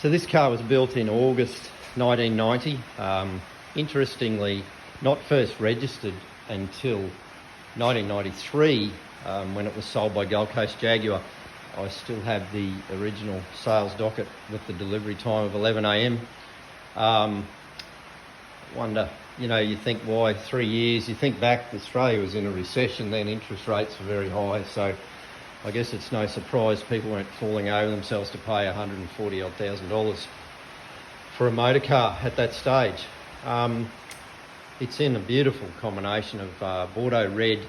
So this car was built in August 1990. Interestingly, not first registered until 1993 when it was sold by Gold Coast Jaguar. I still have the original sales docket with the delivery time of 11 AM. Wonder, you know, you think why 3 years? You think back, Australia was in a recession then, interest rates were very high, so I guess it's no surprise people weren't falling over themselves to pay $140,000 for a motor car at that stage. It's in a beautiful combination of Bordeaux red,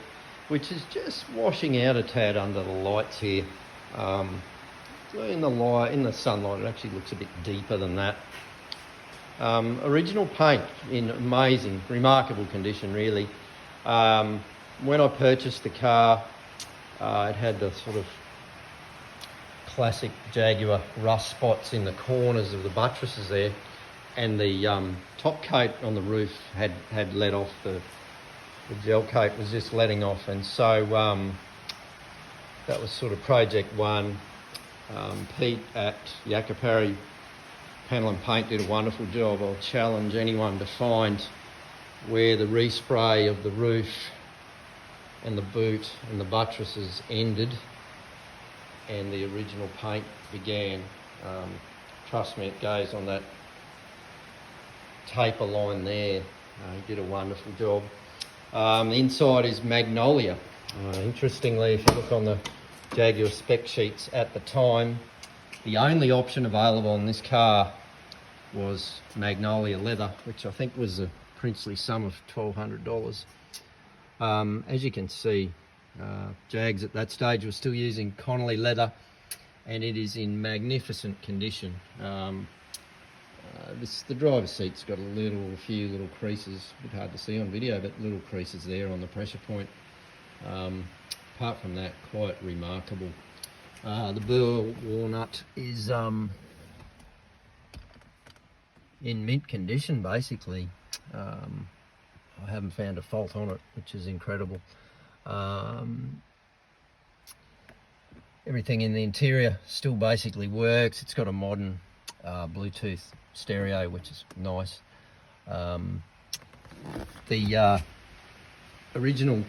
which is just washing out a tad under the lights here. In the sunlight, it actually looks a bit deeper than that. Original paint in amazing, remarkable condition, really. When I purchased the car, it had the sort of classic Jaguar rust spots in the corners of the buttresses there, and the top coat on the roof had let off. The gel coat was just letting off, and so that was sort of project one. Pete at Jag Panel and Paint did a wonderful job. I'll challenge anyone to find where the respray of the roof and the boot and the buttresses ended and the original paint began. Trust me, it goes on that taper line there. He did a wonderful job. The inside is magnolia. Interestingly, if you look on the Jaguar spec sheets at the time, the only option available on this car was magnolia leather, which I think was a princely sum of $1,200. As you can see, Jags at that stage were still using Connolly leather, and it is in magnificent condition. The driver's seat's got a few little creases, a bit hard to see on video, but little creases there on the pressure point. Apart from that, quite remarkable. The burl walnut is in mint condition, basically. I haven't found a fault on it, which is incredible. Everything in the interior still basically works. It's got a modern Bluetooth stereo, which is nice. The original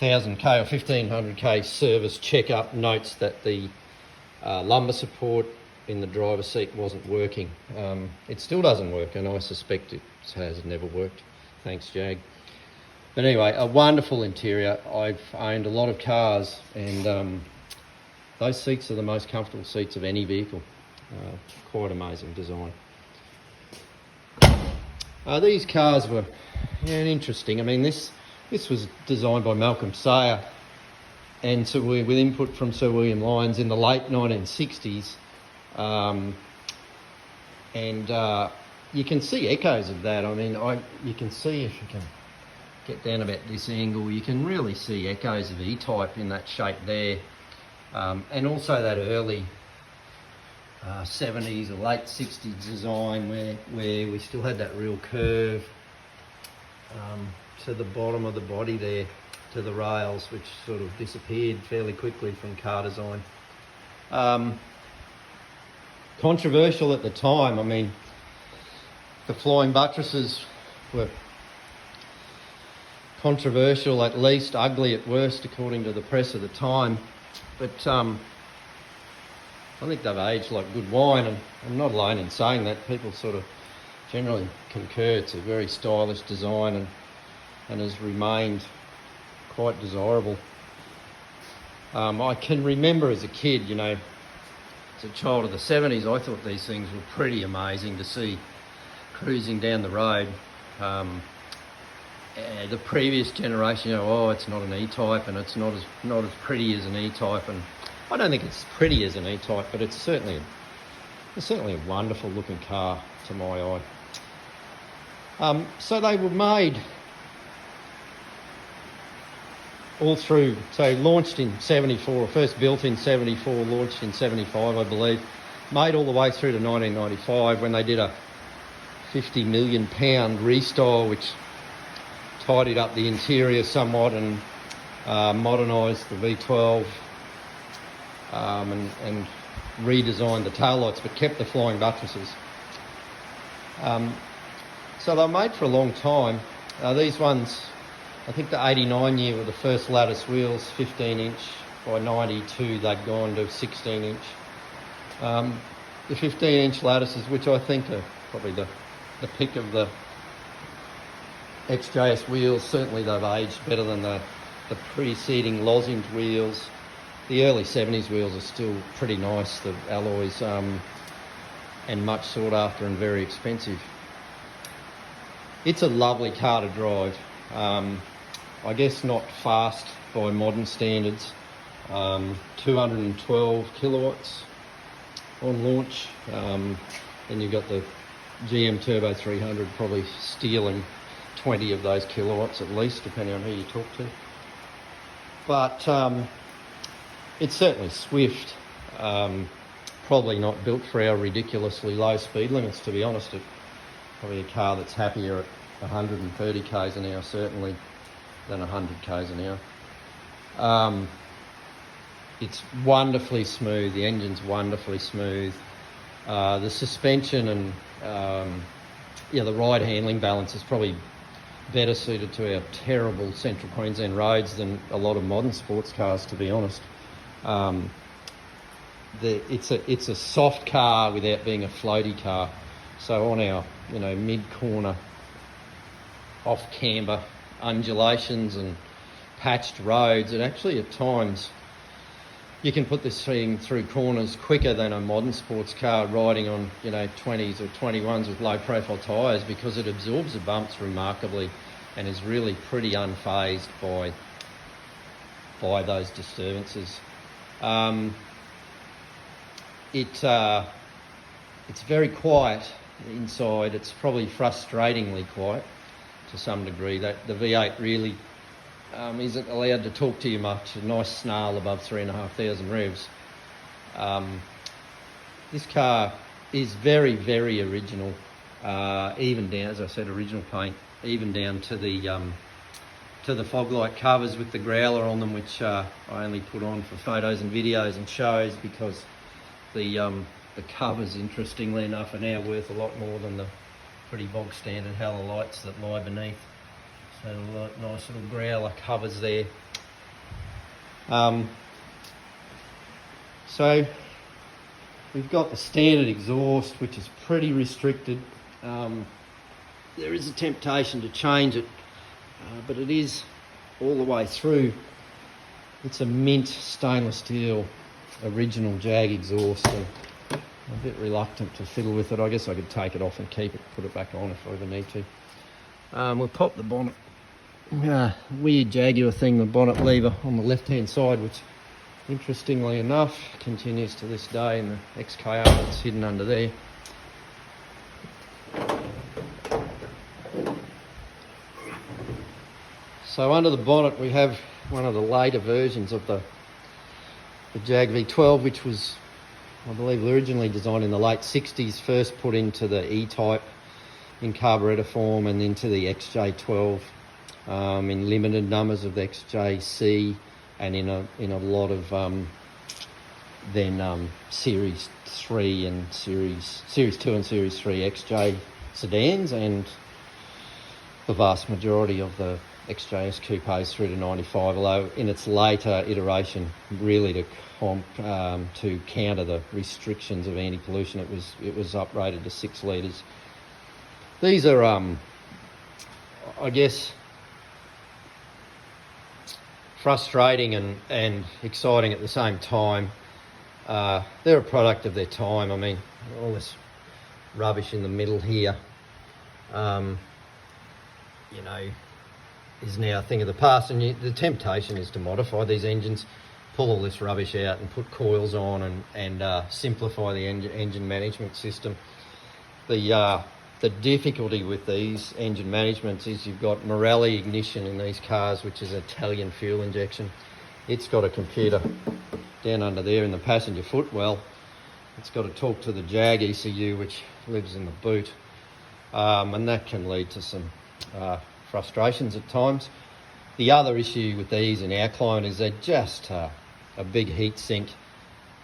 1000k or 1500k service checkup notes that the lumbar support in the driver's seat wasn't working. It still doesn't work, and I suspect it has never worked. Thanks, Jag. But anyway, a wonderful interior. I've owned a lot of cars, and those seats are the most comfortable seats of any vehicle. Quite amazing design. These cars were interesting. I mean, this was designed by Malcolm Sayer, and so with input from Sir William Lyons in the late 1960s. You can see echoes of that. I mean, you can see, if you can get down about this angle, you can really see echoes of E-Type in that shape there. And also that early 70s or late 60s design where we still had that real curve to the bottom of the body there, to the rails, which sort of disappeared fairly quickly from car design. Controversial at the time. I mean, the flying buttresses were controversial at least, ugly at worst, according to the press of the time. But I think they've aged like good wine, and I'm not alone in saying that. People sort of generally concur it's a very stylish design and has remained quite desirable. I can remember as a kid, you know, as a child of the 70s, I thought these things were pretty amazing to see cruising down the road. The previous generation, you know, oh, it's not an E-Type and it's not as pretty as an E-Type, and I don't think it's pretty as an E-Type, but it's certainly a wonderful looking car to my eye. So they were made all through, so launched in 74, first built in 74, launched in 75, I believe, made all the way through to 1995 when they did a £50 million restyle, which tidied up the interior somewhat and modernised the V12 and redesigned the taillights but kept the flying buttresses. So they were made for a long time. These ones, I think the 89 year were the first lattice wheels, 15 inch. By 92 they'd gone to 16 inch. The 15 inch lattices, which I think are probably the pick of the XJS wheels, certainly they've aged better than the preceding lozenge wheels. The early 70s wheels are still pretty nice, the alloys, and much sought after and very expensive. It's a lovely car to drive. I guess not fast by modern standards. 212 kilowatts on launch. Then you've got the GM Turbo 300 probably stealing 20 of those kilowatts at least, depending on who you talk to. But it's certainly swift. Probably not built for our ridiculously low speed limits, to be honest. It's probably a car that's happier at 130 k's an hour, certainly, than 100 k's an hour. It's wonderfully smooth. The engine's wonderfully smooth. The suspension and the ride handling balance is probably better suited to our terrible central Queensland roads than a lot of modern sports cars, to be honest. It's a soft car without being a floaty car. So on our mid-corner, off-camber undulations and patched roads, it actually at times you can put this thing through corners quicker than a modern sports car riding on 20s or 21s with low profile tyres, because it absorbs the bumps remarkably and is really pretty unfazed by those disturbances. It's very quiet inside. It's probably frustratingly quiet to some degree. That the V8 really isn't allowed to talk to you much. A nice snarl above 3,500 revs. This car is very, very original. Even down, as I said, original paint, even down to the fog light covers with the growler on them, which I only put on for photos and videos and shows, because the covers, interestingly enough, are now worth a lot more than the pretty bog standard halo lights that lie beneath. So nice little growler covers there. So we've got the standard exhaust, which is pretty restricted. There is a temptation to change it, but it is all the way through. It's a mint stainless steel original Jag exhaust, and I'm a bit reluctant to fiddle with it. I guess I could take it off and keep it, put it back on if I ever need to. We'll pop the bonnet. Weird Jaguar thing, the bonnet lever on the left hand side, which interestingly enough continues to this day in the XKR that's hidden under there. So under the bonnet we have one of the later versions of the Jag V12, which was, I believe, originally designed in the late 60s, first put into the E-Type in carburettor form, and into the XJ12 in limited numbers of the XJC, and in a lot of Series 3 and Series 2 and Series 3 XJ sedans, and the vast majority of the XJS coupes through to 95, although in its later iteration, really to counter the restrictions of anti-pollution, it was uprated to 6 litres. These are, I guess, frustrating and exciting at the same time. They're a product of their time. I mean, all this rubbish in the middle here, is now a thing of the past, and the temptation is to modify these engines, pull all this rubbish out and put coils on and simplify the engine management system. The difficulty with these engine managements is you've got Morelli ignition in these cars, which is Italian fuel injection. It's got a computer down under there in the passenger footwell. It's got to talk to the Jag ECU, which lives in the boot, and that can lead to some frustrations at times. The other issue with these in our climate is they're just a big heat sink.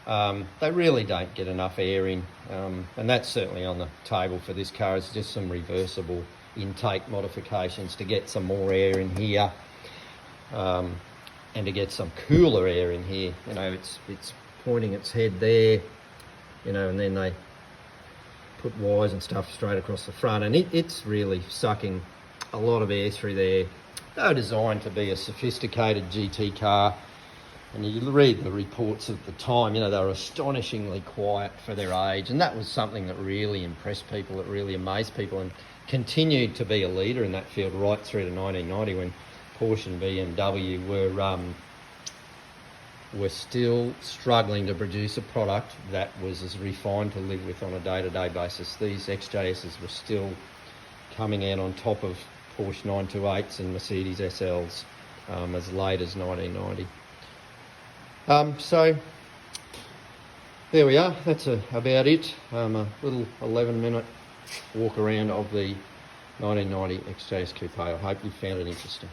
They really don't get enough air in, and that's certainly on the table for this car. It's just some reversible intake modifications to get some more air in here, and to get some cooler air in here. You know, it's pointing its head there, you know, and then they put wires and stuff straight across the front, and it's really sucking a lot of air through there. They're designed to be a sophisticated GT car, and you read the reports at the time, you know, they were astonishingly quiet for their age, and that was something that really impressed people, that really amazed people, and continued to be a leader in that field right through to 1990, when Porsche and BMW were still struggling to produce a product that was as refined to live with on a day-to-day basis. These XJSs were still coming out on top of Porsche 928s and Mercedes SLs as late as 1990. So there we are, that's about it. A little 11-minute walk around of the 1990 XJS Coupe. I hope you found it interesting.